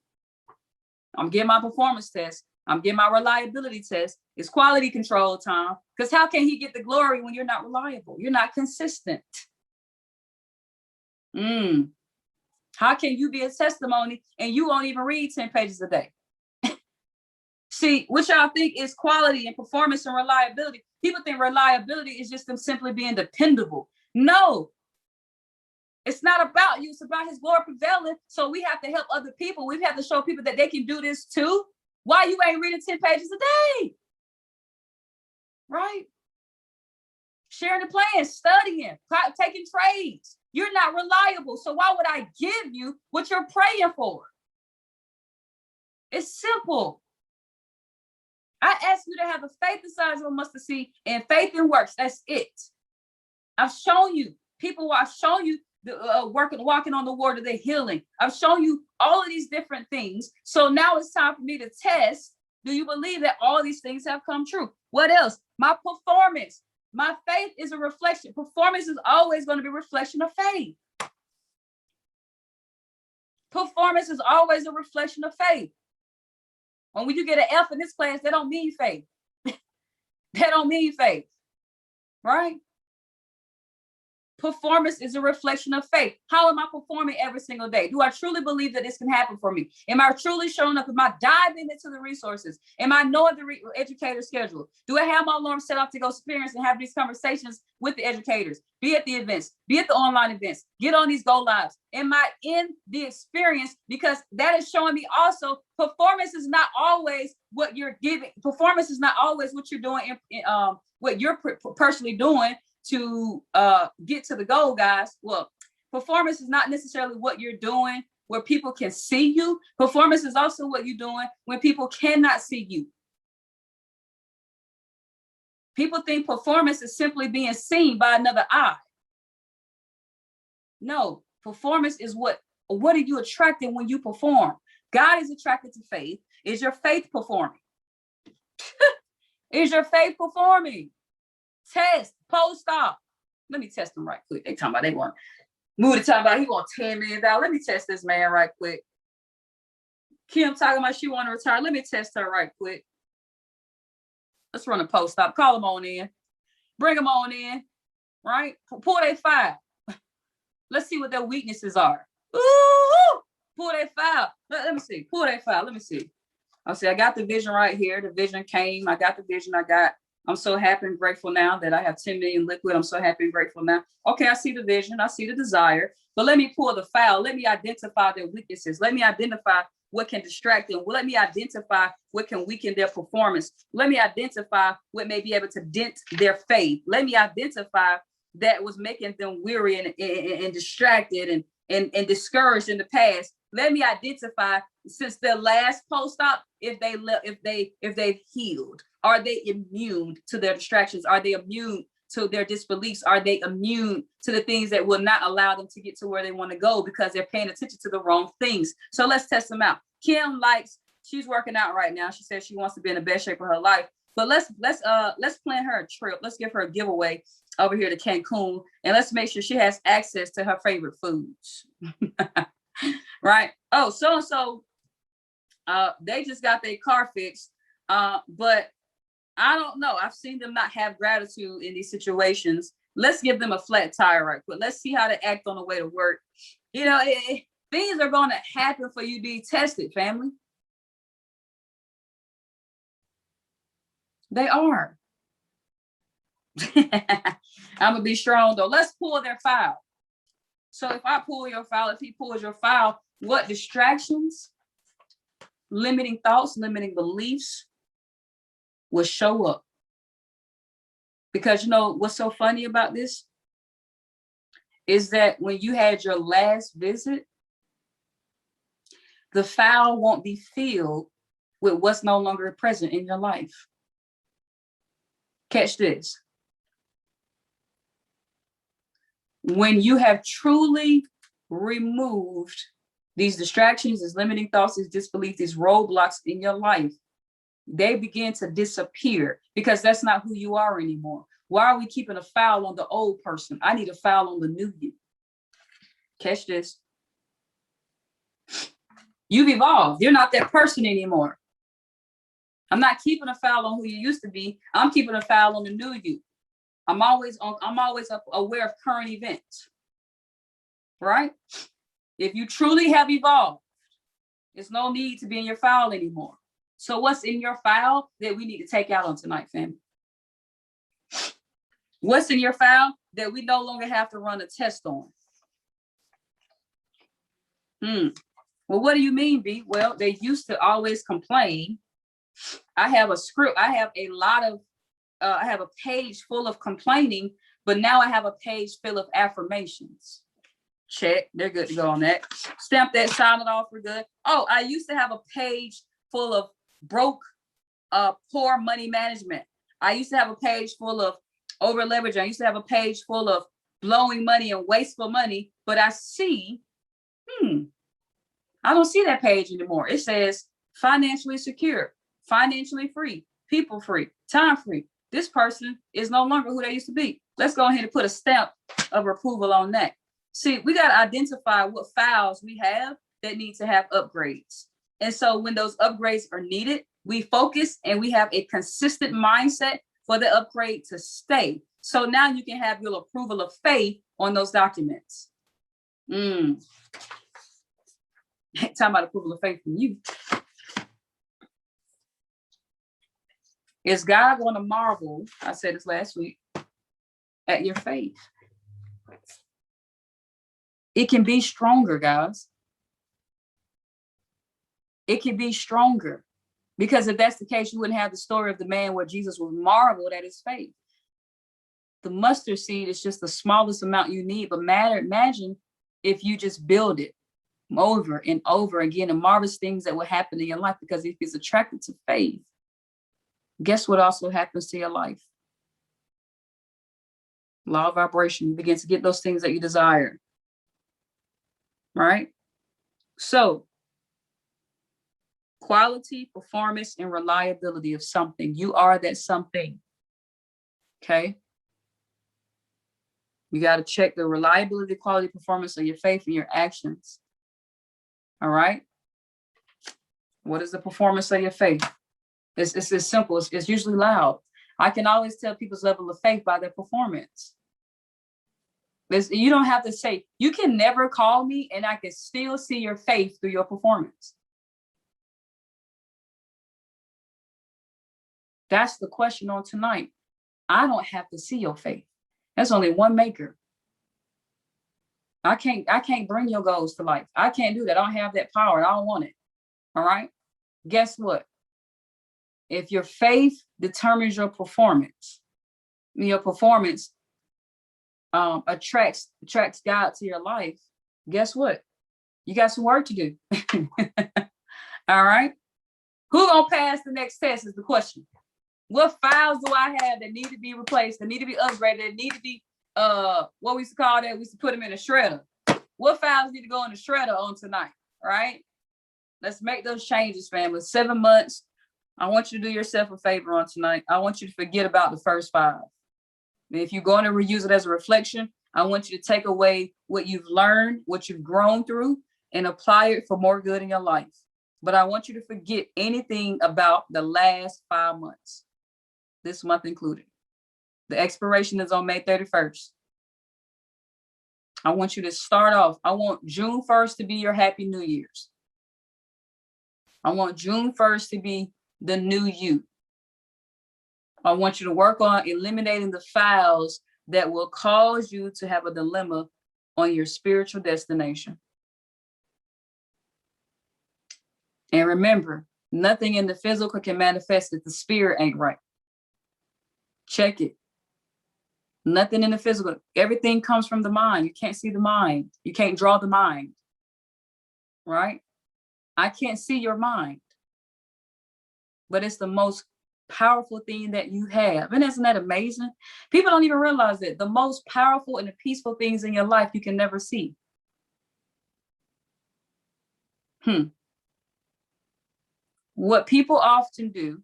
S1: I'm getting my performance test. I'm getting my reliability test. It's quality control time. Because how can he get the glory when you're not reliable? You're not consistent. How can you be a testimony and you won't even read 10 pages a day? See, what y'all think is quality and performance and reliability. People think reliability is just them simply being dependable. No, it's not about you. It's about his glory prevailing. So we have to help other people. We have to show people that they can do this too. Why you ain't reading 10 pages a day? Right? Sharing the plan, studying, taking trades. You're not reliable. So why would I give you what you're praying for? It's simple. I ask you to have a faith the size of a mustard seed and faith in works. That's it. I've shown you people. I've shown you the walking on the water, the healing. I've shown you all of these different things. So now it's time for me to test. Do you believe that all these things have come true? What else? My performance. My faith is a reflection. Performance is always going to be a reflection of faith. Performance is always a reflection of faith. When you get an F in this class, that don't mean faith. That don't mean faith, right? Performance is a reflection of faith. How am I performing every single day? Do I truly believe that this can happen for me? Am I truly showing up? Am I diving into the resources? Am I knowing the educator schedule? Do I have my alarm set up to go experience and have these conversations with the educators? Be at the events, be at the online events, get on these go lives. Am I in the experience? Because that is showing me also performance is not always what you're giving. Performance is not always what you're doing, what you're personally doing to get to the goal, guys. Well, performance is not necessarily what you're doing where people can see you. Performance is also what you're doing when people cannot see you. People think performance is simply being seen by another eye. No, performance is what are you attracting when you perform? God is attracted to faith. Is your faith performing? Is your faith performing? Test, post-op. Let me test them right quick. They talking about they want Moody talking about he want $10 million. Let me test this man right quick. Kim talking about she want to retire. Let me test her right quick. Let's run a post stop. Call them on in. Bring them on in. Right? Pull their file. Let's see what their weaknesses are. Ooh, pull their file. Let me see. Pull their file. Let me see. I'll say I got the vision right here. The vision came. I got the vision. I'm so happy and grateful now that I have 10 million liquid. I'm so happy and grateful now. Okay, I see the vision. I see the desire. But let me pull the file. Let me identify their weaknesses. Let me identify what can distract them. Let me identify what can weaken their performance. Let me identify what may be able to dent their faith. Let me identify that was making them weary and distracted and discouraged in the past. Let me identify since their last post-op if they've healed. Are they immune to their distractions? Are they immune to their disbeliefs? Are they immune to the things that will not allow them to get to where they want to go because they're paying attention to the wrong things? So let's test them out. Kim she's working out right now. She says she wants to be in the best shape of her life. But let's plan her a trip. Let's give her a giveaway over here to Cancun, and let's make sure she has access to her favorite foods. Right? Oh, so they just got their car fixed, but I don't know. I've seen them not have gratitude in these situations. Let's give them a flat tire right quick. Let's see how they act on the way to work. You know, things are going to happen for you to be tested, family. They are. I'm going to be strong, though. Let's pull their file. So if I pull your file, if he pulls your file, what distractions, limiting thoughts, limiting beliefs will show up? Because you know what's so funny about this is that when you had your last visit, the file won't be filled with what's no longer present in your life. Catch this. When you have truly removed these distractions, these limiting thoughts, these disbeliefs, these roadblocks in your life, they begin to disappear because that's not who you are anymore. Why are we keeping a file on the old person? I need a file on the new you. Catch this. You've evolved. You're not that person anymore. I'm not keeping a file on who you used to be. I'm keeping a file on the new you. I'm always aware of current events. Right? If you truly have evolved, there's no need to be in your file anymore. So what's in your file that we need to take out on tonight, family? What's in your file that we no longer have to run a test on? Well, what do you mean, B? Well, they used to always complain. I have a script. I have I have a page full of complaining, but now I have a page full of affirmations. Check. They're good to go on that. Stamp that, sign it off. We're good. Oh, I used to have a page full of broke, poor money management. I used to have a page full of over leverage. I used to have a page full of blowing money and wasteful money, but I see, I don't see that page anymore. It says financially secure, financially free, people free, time free. This person is no longer who they used to be. Let's go ahead and put a stamp of approval on that. See, we got to identify what files we have that need to have upgrades. And so when those upgrades are needed, we focus and we have a consistent mindset for the upgrade to stay. So now you can have your approval of faith on those documents. Talking about approval of faith from you. Is God going to marvel, I said this last week, at your faith? It can be stronger, guys. It can be stronger. Because if that's the case, you wouldn't have the story of the man where Jesus was marveled at his faith. The mustard seed is just the smallest amount you need, but imagine if you just build it over and over again and marvelous things that will happen in your life. Because if it's attracted to faith, guess what also happens to your life? Law of vibration. You begin to get those things that you desire. Right? So, quality, performance, and reliability of something. You are that something. Okay? You got to check the reliability, quality, performance of your faith and your actions. All right? What is the performance of your faith? It's as simple. It's usually loud. I can always tell people's level of faith by their performance. You don't have to say, you can never call me and I can still see your faith through your performance. That's the question on tonight. I don't have to see your faith. There's only one maker. I can't bring your goals to life. I can't do that. I don't have that power. I don't want it. All right. Guess what? If your faith determines your performance attracts God to your life, guess what? You got some work to do. All right. Who gonna pass the next test is the question. What files do I have that need to be replaced, that need to be upgraded, that need to be what we used to call that? We used to put them in a shredder. What files need to go in the shredder on tonight? Right? Let's make those changes, family. 7 months. I want you to do yourself a favor on tonight. I want you to forget about the first 5. And if you're going to reuse it as a reflection, I want you to take away what you've learned, what you've grown through, and apply it for more good in your life. But I want you to forget anything about the last 5 months, this month included. The expiration is on May 31st. I want you to start off. I want June 1st to be your Happy New Year's. I want June 1st to be the new you. I want you to work on eliminating the files that will cause you to have a dilemma on your spiritual destination. And remember, nothing in the physical can manifest if the spirit ain't right. Check it. Nothing in the physical. Everything comes from the mind. You can't see the mind. You can't draw the mind. Right? I can't see your mind. But it's the most powerful thing that you have. And isn't that amazing? People don't even realize that the most powerful and the peaceful things in your life you can never see. What people often do,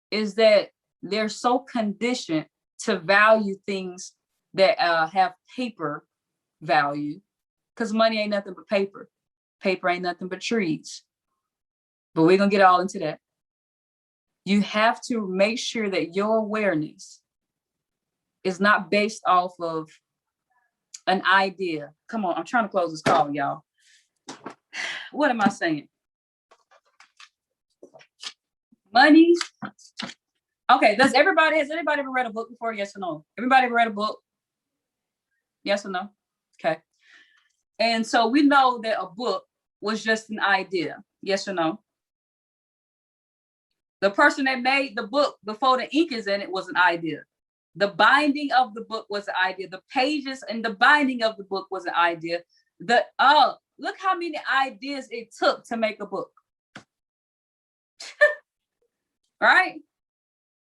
S1: is that they're so conditioned to value things that have paper value, because money ain't nothing but paper. Paper ain't nothing but trees. But we're going to get all into that. You have to make sure that your awareness is not based off of an idea. Come on, I'm trying to close this call, y'all. What am I saying? Money. Okay, has anybody ever read a book before? Yes or no? Everybody ever read a book? Yes or no? Okay. And so we know that a book was just an idea. Yes or no? The person that made the book before the ink is in it was an idea. The binding of the book was an idea. The pages and the binding of the book was an idea. Look how many ideas it took to make a book. Right?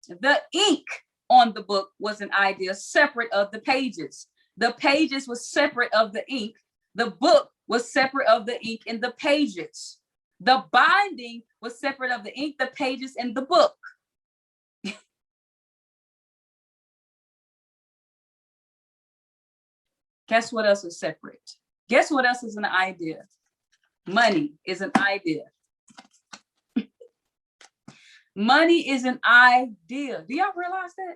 S1: The ink on the book was an idea separate of the pages. The pages was separate of the ink. The book was separate of the ink and the pages. The binding was separate of the ink, the pages, and the book. Guess what else is separate? Guess what else is an idea? Money is an idea. Money is an idea. Do y'all realize that?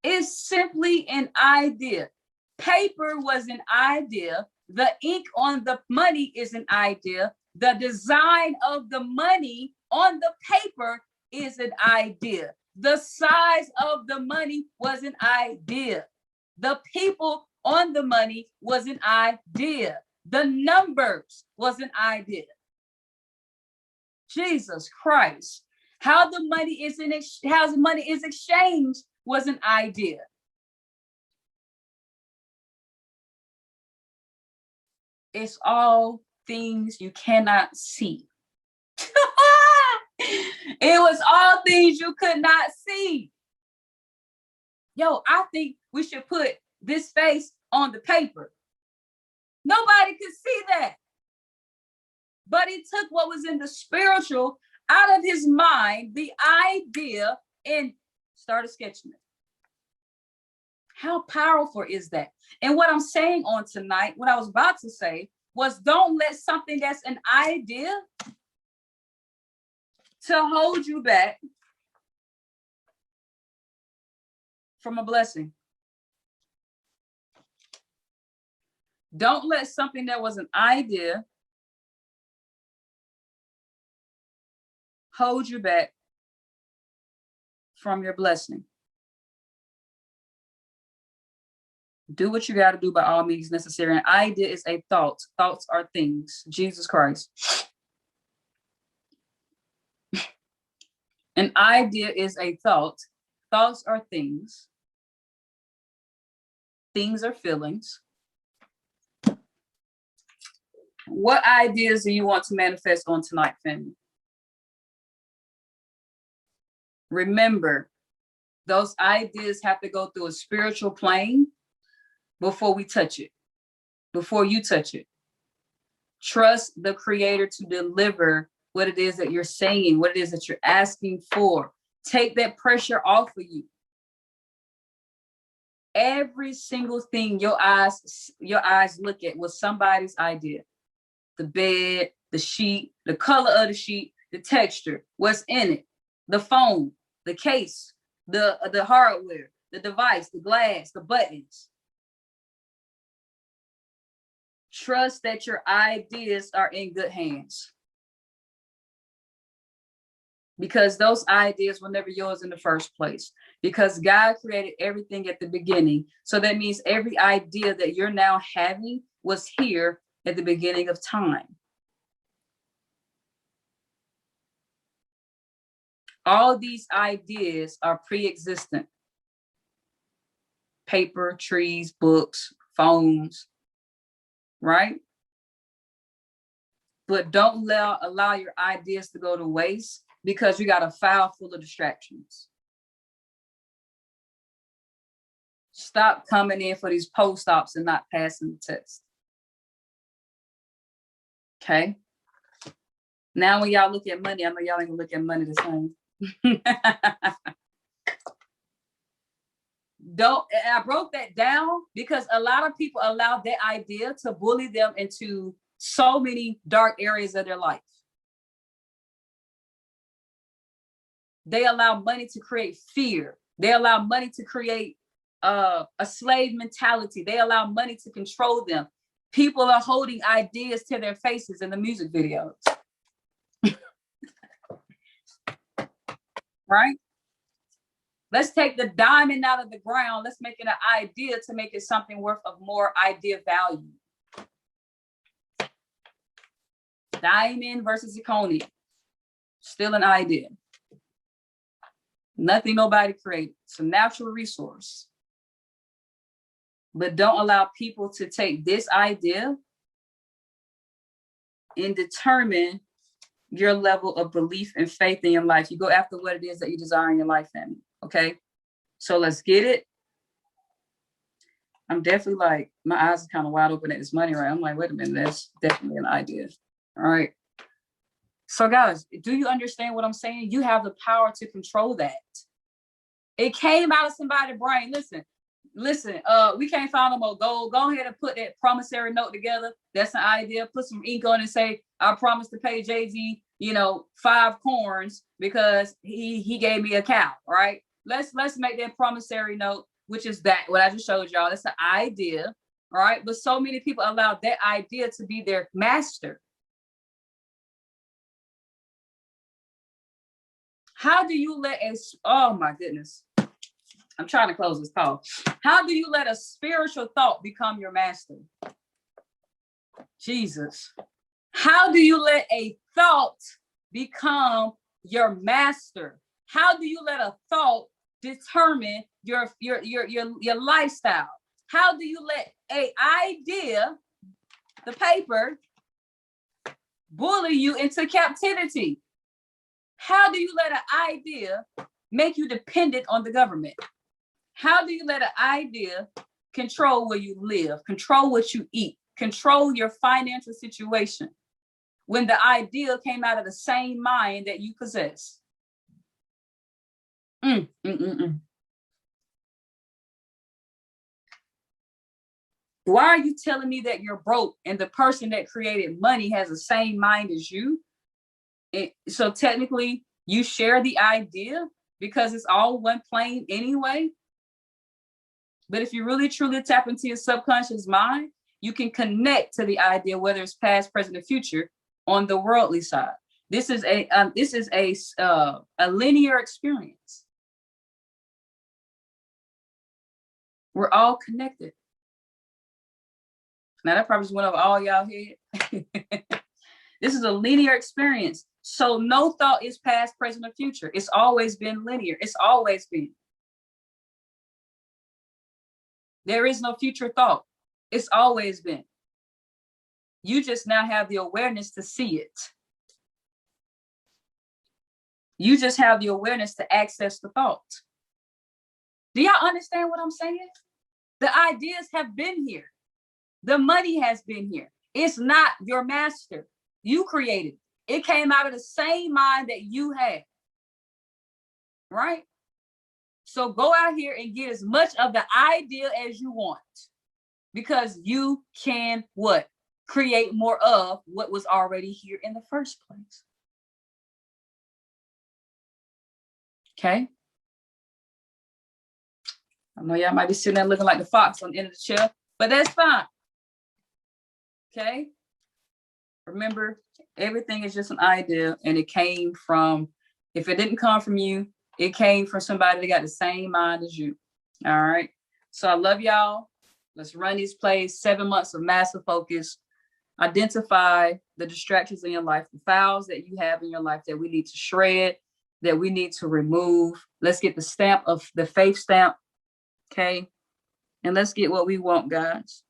S1: It's simply an idea. Paper was an idea. The ink on the money is an idea. The design of the money on the paper is an idea. The size of the money was an idea. The people on the money was an idea. The numbers was an idea. Jesus Christ. How the money is exchanged was an idea. It's all things you cannot see. It was all things you could not see. Yo, I think we should put this face on the paper. Nobody could see that. But he took what was in the spiritual out of his mind, the idea, and started sketching it. How powerful is that? And what I'm saying on tonight, what I was about to say, was don't let something that's an idea to hold you back from a blessing. Don't let something that was an idea hold you back from your blessing. Do what you got to do by all means necessary. An idea is a thought. Thoughts are things. Jesus Christ. An idea is a thought. Thoughts are things. Things are feelings. What ideas do you want to manifest on tonight, family? Remember, those ideas have to go through a spiritual plane before we touch it, before you touch it. Trust the Creator to deliver what it is that you're saying, what it is that you're asking for. Take that pressure off of you. Every single thing your eyes look at was somebody's idea. The bed, the sheet, the color of the sheet, the texture, what's in it, the phone, the case, the hardware, the device, the glass, the buttons. Trust that your ideas are in good hands. Because those ideas were never yours in the first place. Because God created everything at the beginning. So that means every idea that you're now having was here at the beginning of time. All these ideas are pre-existent. Paper, trees, books, phones, right? But don't allow your ideas to go to waste because you got a file full of distractions. Stop coming in for these post-ops and not passing the test. Okay? Now when y'all look at money, I know y'all ain't gonna look at money the same. I broke that down because a lot of people allow that idea to bully them into so many dark areas of their life. They allow money to create fear. They allow money to create a slave mentality. They allow money to control them. People are holding ideas to their faces in the music videos. Right? Let's take the diamond out of the ground. Let's make it an idea to make it something worth of more idea value. Diamond versus zirconia. Still an idea. Nothing nobody created. It's a natural resource. But don't allow people to take this idea and determine your level of belief and faith in your life. You go after what it is that you desire in your life, family. Okay? So let's get it. I'm definitely like, my eyes are kind of wide open at this money, right? I'm like, wait a minute, that's definitely an idea. All right. So guys, do you understand what I'm saying? You have the power to control that. It came out of somebody's brain. Listen, we can't find no more gold. Go ahead and put that promissory note together. That's an idea. Put some ink on it and say, I promise to pay Jay-Z, 5 corns because he gave me a cow, right? Let's make that promissory note, which is that what I just showed y'all. That's an idea, right? But so many people allow that idea to be their master. How do you let oh my goodness. I'm trying to close this call. How do you let a spiritual thought become your master? Jesus. How do you let a thought become your master? How do you let a thought determine your lifestyle? How do you let an idea, the paper, bully you into captivity? How do you let an idea make you dependent on the government? How do you let an idea control where you live, control what you eat, control your financial situation when the idea came out of the same mind that you possess? Why are you telling me that you're broke and the person that created money has the same mind as you? So technically you share the idea because it's all one plane anyway. But if you really truly tap into your subconscious mind, you can connect to the idea, whether it's past, present, or future, on the worldly side. This is a linear experience. We're all connected. Now that probably just went over all y'all head. This is a linear experience. So no thought is past, present, or future. It's always been linear. It's always been. There is no future thought. It's always been. You just now have the awareness to see it. You just have the awareness to access the thought. Do y'all understand what I'm saying? The ideas have been here. The money has been here. It's not your master. You created it. It came out of the same mind that you had. Right? So go out here and get as much of the idea as you want. Because you can what? Create more of what was already here in the first place. Okay? I know y'all might be sitting there looking like the fox on the end of the chair, but that's fine. Okay? Remember, everything is just an idea, and it came from, if it didn't come from you, it came from somebody that got the same mind as you. All right? So I love y'all. Let's run these plays. 7 months of massive focus. Identify the distractions in your life, the fouls that you have in your life that we need to shred, that we need to remove. Let's get the stamp of the faith stamp. Okay. And let's get what we want, guys.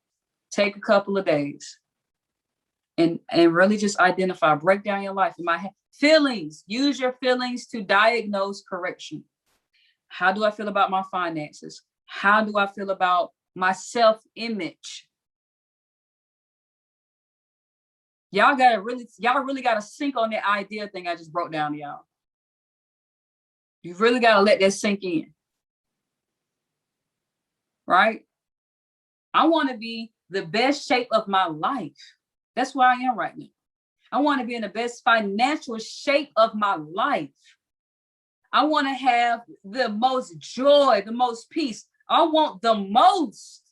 S1: Take a couple of days and really just identify, break down your life. In my feelings, use your feelings to diagnose correction. How do I feel about my finances? How do I feel about my self-image? Y'all really gotta sink on that idea thing I just broke down to y'all. You really gotta let that sink in. Right? I want to be the best shape of my life. That's where I am right now. I want to be in the best financial shape of my life. I want to have the most joy, the most peace. I want the most.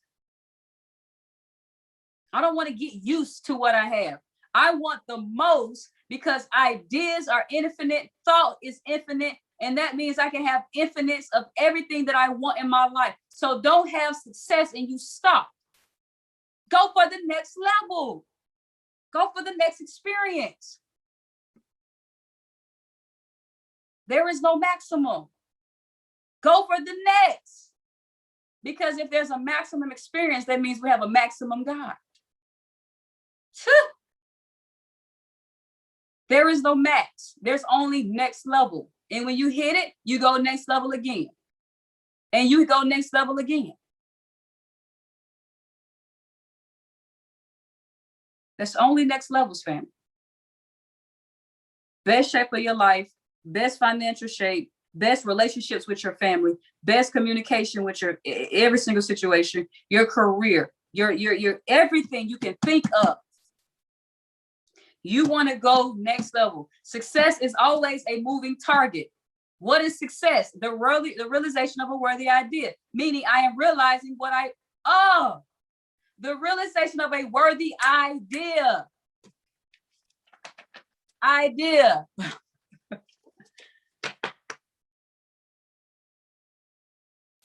S1: I don't want to get used to what I have. I want the most because ideas are infinite, thought is infinite, and that means I can have infinites of everything that I want in my life. So don't have success and you stop. Go for the next level. Go for the next experience. There is no maximum. Go for the next. Because if there's a maximum experience, that means we have a maximum God. There is no max. There's only next level. And when you hit it, you go next level again. And you go next level again. That's only next levels, family. Best shape of your life, best financial shape, best relationships with your family, best communication with your every single situation, your career, your everything you can think of. You want to go next level. Success is always a moving target. What is success? The realization of a worthy idea, meaning I am realizing the realization of a worthy idea.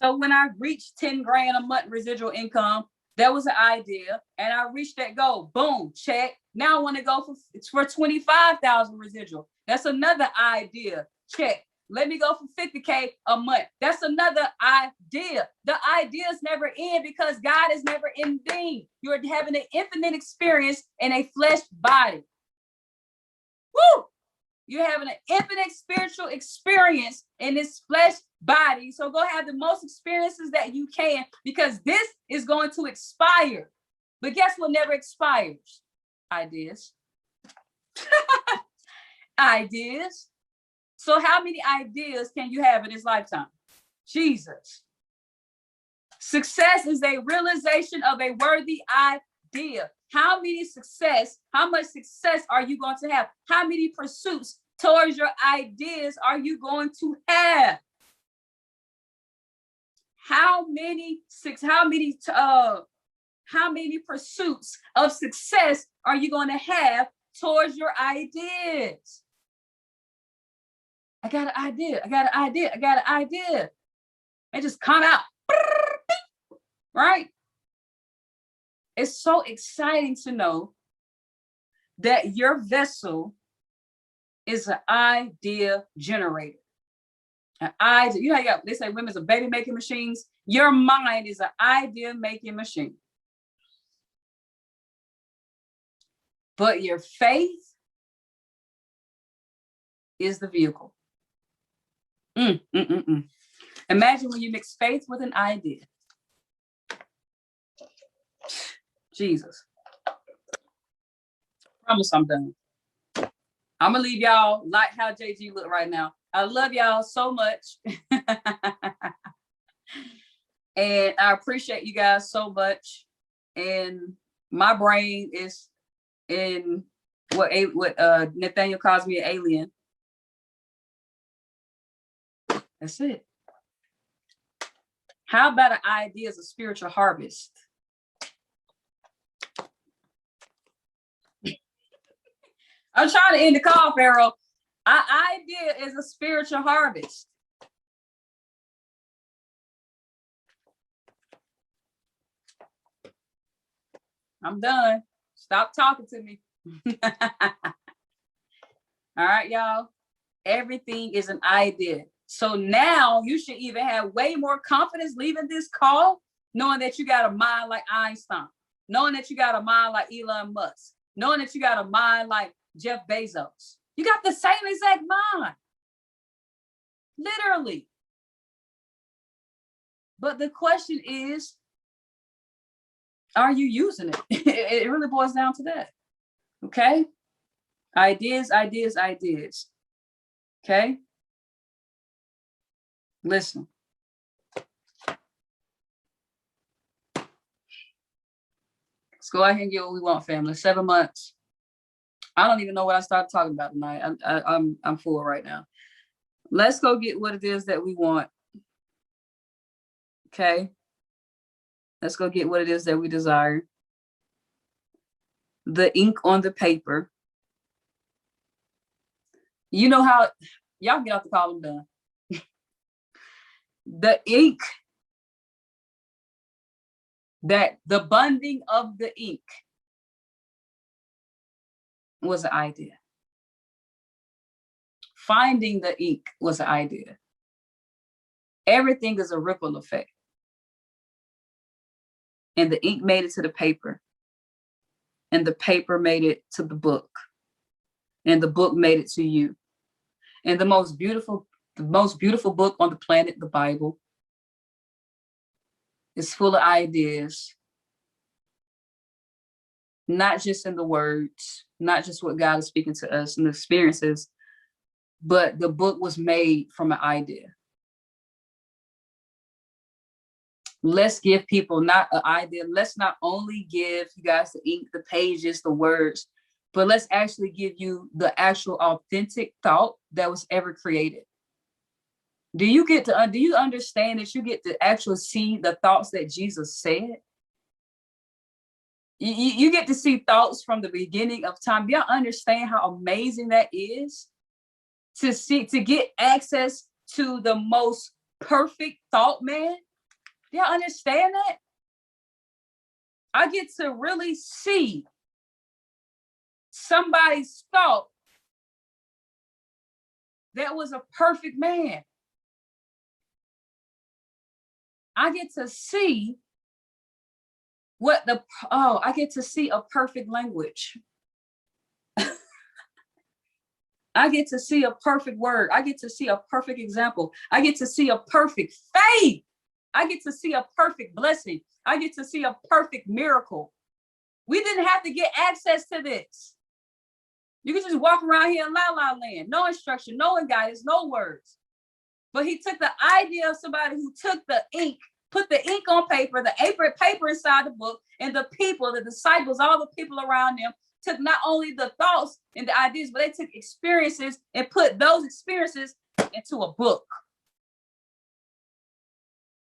S1: So when I reached 10 grand a month residual income, that was an idea. And I reached that goal. Boom, check. Now I want to go for 25,000 residual. That's another idea. Check. Let me go for 50K a month. That's another idea. The ideas never end because God is never ending. You're having an infinite experience in a flesh body. Woo! You're having an infinite spiritual experience in this flesh body. So go have the most experiences that you can, because this is going to expire. But guess what never expires? Ideas. Ideas. So how many ideas can you have in this lifetime? Jesus. Success is a realization of a worthy idea. How much success are you going to have? How many pursuits towards your ideas are you going to have? How many pursuits of success are you going to have towards your ideas? I got an idea. I got an idea. I got an idea. It just come out. Right? It's so exciting to know that your vessel is an idea generator. An idea, you know, they say women's are baby making machines. Your mind is an idea making machine. But your faith is the vehicle. Imagine when you mix faith with an idea. Jesus. I promise I'm done. I'm gonna leave y'all like how JG look right now. I love y'all so much. And I appreciate you guys so much. And my brain is in what Nathaniel calls me an alien. That's it. How about an idea as a spiritual harvest? I'm trying to end the call, Pharaoh. Our idea is a spiritual harvest. I'm done. Stop talking to me. All right, y'all. Everything is an idea. So now you should even have way more confidence leaving this call, knowing that you got a mind like Einstein, knowing that you got a mind like Elon Musk, knowing that you got a mind like Jeff Bezos. You got the same exact mind. Literally. But the question is, are you using it? It really boils down to that. Okay? Ideas, ideas, ideas. Okay? Listen. Let's go ahead and get what we want, family. 7 months. I don't even know what I started talking about tonight. I'm full right now. Let's go get what it is that we want. Okay? Let's go get what it is that we desire. The ink on the paper. You know how, y'all get off the call, I'm done. The ink, the bunding of the ink was an idea. Finding the ink was an idea. Everything is a ripple effect. And the ink made it to the paper. And the paper made it to the book. And the book made it to you. And the most beautiful book on the planet, the Bible, is full of ideas. Not just in the words, not just what God is speaking to us and the experiences, but the book was made from an idea. Let's give people not an idea. Let's not only give you guys the ink, the pages, the words, but let's actually give you the actual authentic thought that was ever created. Do you understand that you get to actually see the thoughts that Jesus said? You get to see thoughts from the beginning of time. Do y'all understand how amazing that is? To get access to the most perfect thought, man. Do y'all understand that? I get to really see somebody's thought that was a perfect man. I get to see I get to see a perfect language. I get to see a perfect word. I get to see a perfect example. I get to see a perfect faith. I get to see a perfect blessing. I get to see a perfect miracle. We didn't have to get access to this. You can just walk around here in la la land. No instruction, no guidance, no words. But he took the idea of somebody who took the ink put the ink on paper, the paper inside the book, and the people, the disciples, all the people around them took not only the thoughts and the ideas, but they took experiences and put those experiences into a book.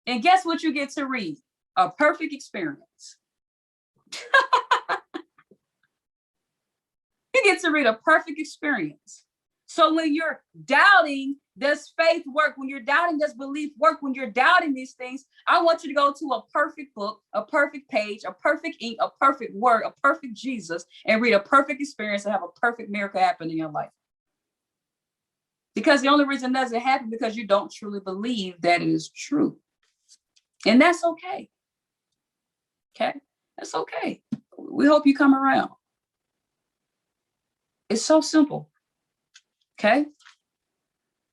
S1: And guess what you get to read? A perfect experience. You get to read a perfect experience. So when you're doubting, does faith work? When you're doubting, does belief work? When you're doubting these things, I want you to go to a perfect book, a perfect page, a perfect ink, a perfect word, a perfect Jesus, and read a perfect experience and have a perfect miracle happen in your life. Because the only reason it doesn't happen because you don't truly believe that it is true. And that's okay. Okay? That's okay. We hope you come around. It's so simple. Okay?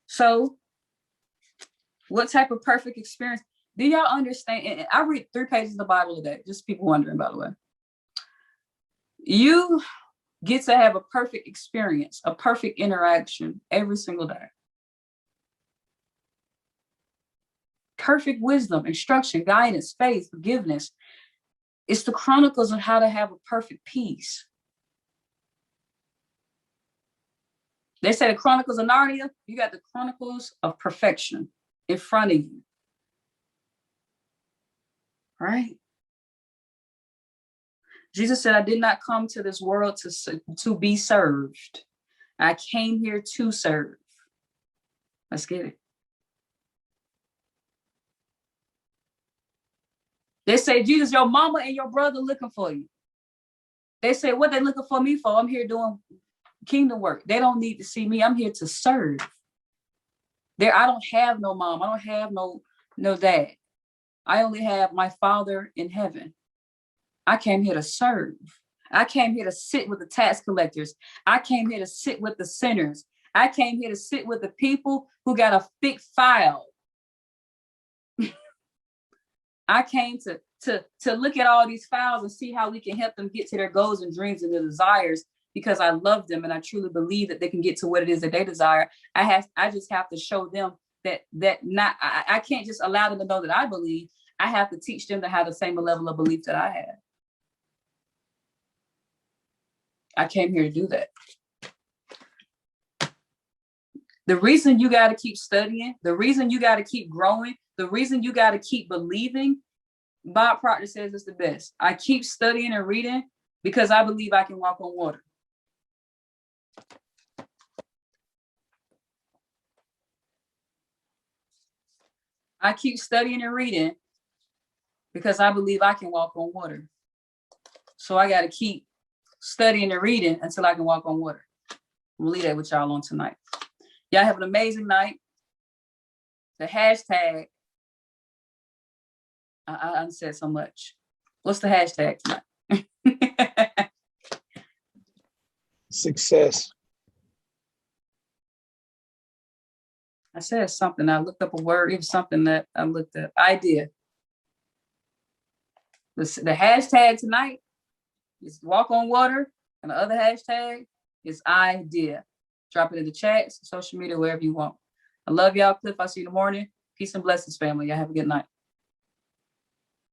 S1: So, what type of perfect experience? Do y'all understand? And I read 3 pages of the Bible a day, just people wondering, by the way. You get to have a perfect experience, a perfect interaction every single day. Perfect wisdom, instruction, guidance, faith, forgiveness. It's the chronicles of how to have a perfect peace. They say the Chronicles of Narnia, you got the Chronicles of Perfection in front of you. Right? Jesus said, I did not come to this world to be served. I came here to serve. Let's get it. They say, Jesus, your mama and your brother looking for you. They say, what they looking for me for? I'm here doing kingdom work. They don't need to see me. I'm here to serve. I don't have no mom. I don't have no dad. I only have my Father in heaven. I came here to serve. I came here to sit with the tax collectors. I came here to sit with the sinners. I came here to sit with the people who got a thick file. I came to look at all these files and see how we can help them get to their goals and dreams and their desires, because I love them and I truly believe that they can get to what it is that they desire. I just have to show them I can't just allow them to know that I believe. I have to teach them to have the same level of belief that I have. I came here to do that. The reason you got to keep studying, the reason you got to keep growing, the reason you got to keep believing, Bob Proctor says it's the best. I keep studying and reading because I believe I can walk on water. I keep studying and reading because I believe I can walk on water. So I got to keep studying and reading until I can walk on water. We'll leave that with y'all on tonight. Y'all have an amazing night. The hashtag, I said so much. What's the hashtag tonight?
S2: Success.
S1: I said something. I looked up a word. It was something that I looked up. Idea. The hashtag tonight is walk on water, and the other hashtag is idea. Drop it in the chats, social media, wherever you want. I love y'all, Cliff. I'll see you in the morning. Peace and blessings, family. Y'all have a good night.